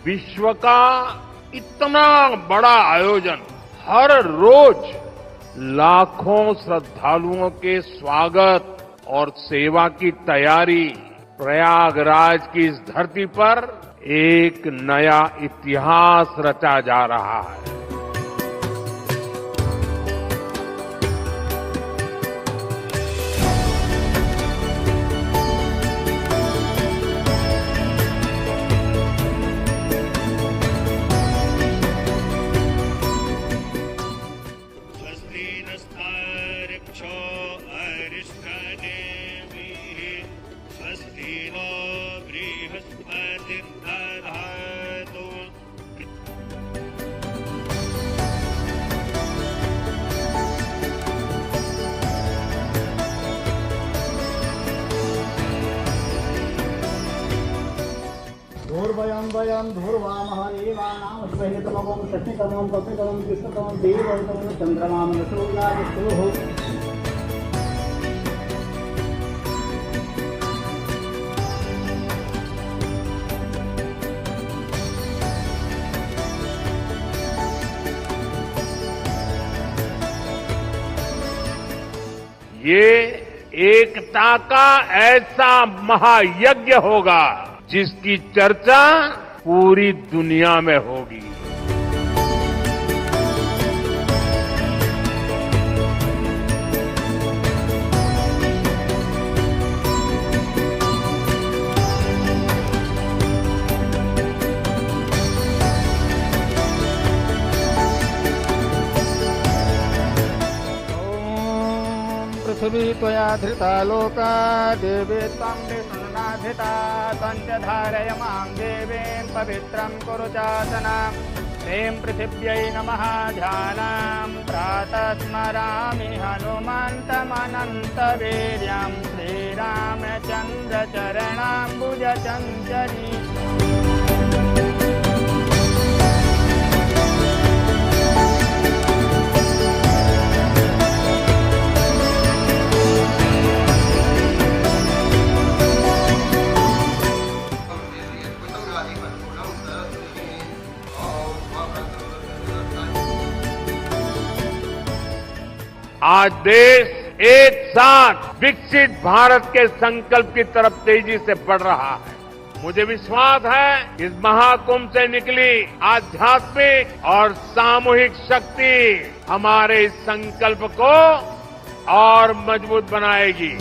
विश्व का इतना बड़ा आयोजन, हर रोज लाखों श्रद्धालुओं के स्वागत और सेवा की तैयारी, प्रयागराज की इस धरती पर एक नया इतिहास रचा जा रहा है। धूर्वयं धूर्वामहरेवानां स्वहितमं शक्तितमं पतितमं कृष्णतमं देवतमं चन्द्रमां सूर्यादित्योः। ये एकता का ऐसा महायज्ञ होगा जिसकी चर्चा पूरी दुनिया में होगी। पृथ्वी त्वया धृता लोका देवी त्वं विष्णुनाधिता तञ्च धारय मां देवीं पवित्रं कुरु चासना। ह्रीं पृथिव्यै नमः ध्यानं प्रातः स्मरामि हनुमन्तमनन्तवीर्यं श्रीरामचन्द्रचरणाम्बुजचञ्चरी। आज देश एक साथ विकसित भारत के संकल्प की तरफ तेजी से बढ़ रहा है। मुझे विश्वास है इस महाकुंभ से निकली आध्यात्मिक और सामूहिक शक्ति हमारे इस संकल्प को और मजबूत बनाएगी।